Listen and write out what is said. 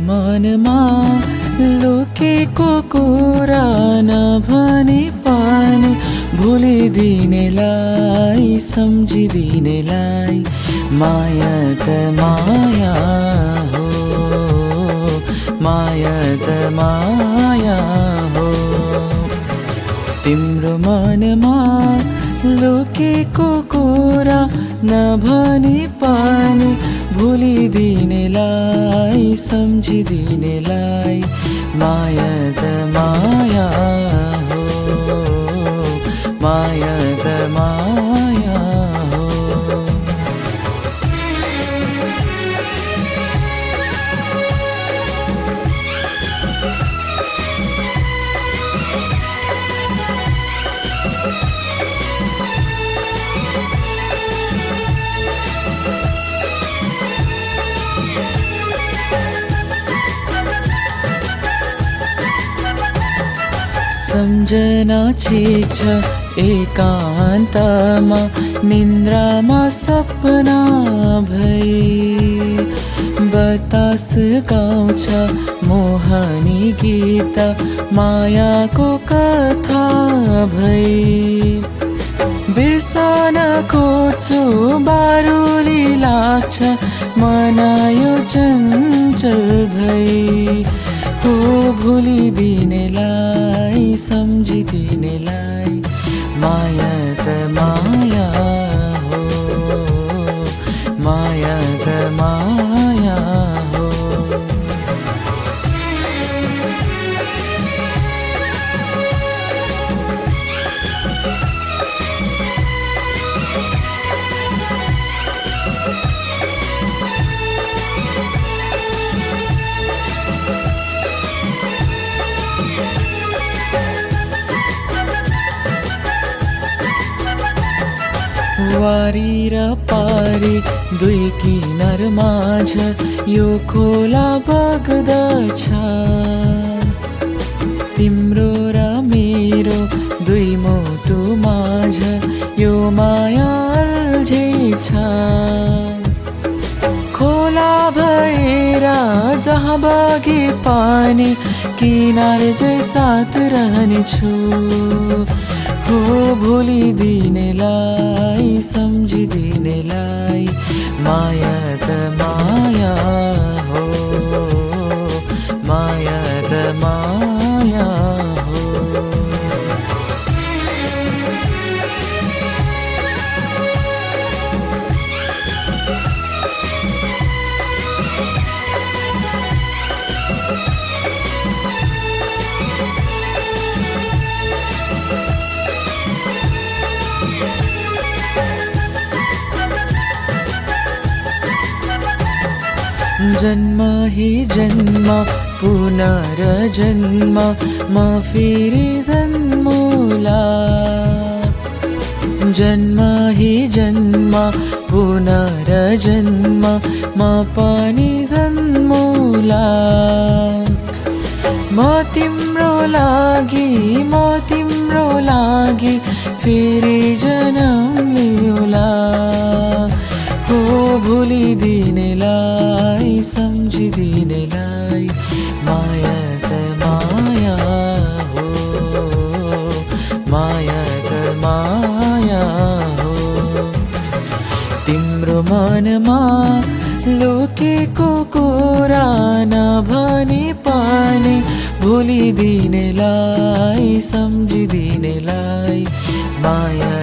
मनमा लुकेको कुरा नभनी पनि भुलिदिनेलाई सम्झिदिनेलाई माया त माया हो, माया त माया हो। तिम्रो मनमा लुकेको कुरा नभनी पनि भुलिदिनेलाई सम्झिदिनेलाई माया त माया हो, माया त माया हो। सम्झना छेक्छ एकान्तमा निन्द्रामा सपना भई बतास गाउँछ मोहनी गीत मायाको कथा भई बिर्सन खोज्छु बारुली लाग्छ मनायो चञ्चल भई हो भुलिदिनेलाई सम्झिदिनेलाई माया त माया हो, माया त माया हो। वारी र पारी दुई किनार माझ यो खोला बग्दछ तिम्रो र मेरो दुई मुटु माझ यो माया अल्झेछ खोला भएर जहाँ बगे पानी किनार जै साथ रहनेछु हो भुलिदिनेलाई सम्झिदिनेलाई माया त माया हो, माया त माया हो। जन्म ही जन्म पुनर्जन्म म फेरि जन्मुला जन्म ही जन्म पुनर्जन्म म पनि जन्मुला म तिम्रो लागि फेरि जन्म लिउला हो भुलिदिनेलाई सम्झिदिनेलाई माया त माया हो, माया त माया हो। तिम्रो मनमा लुकेको कुरा नभनी पनि भुलिदिनेलाई सम्झिदिनेलाई माया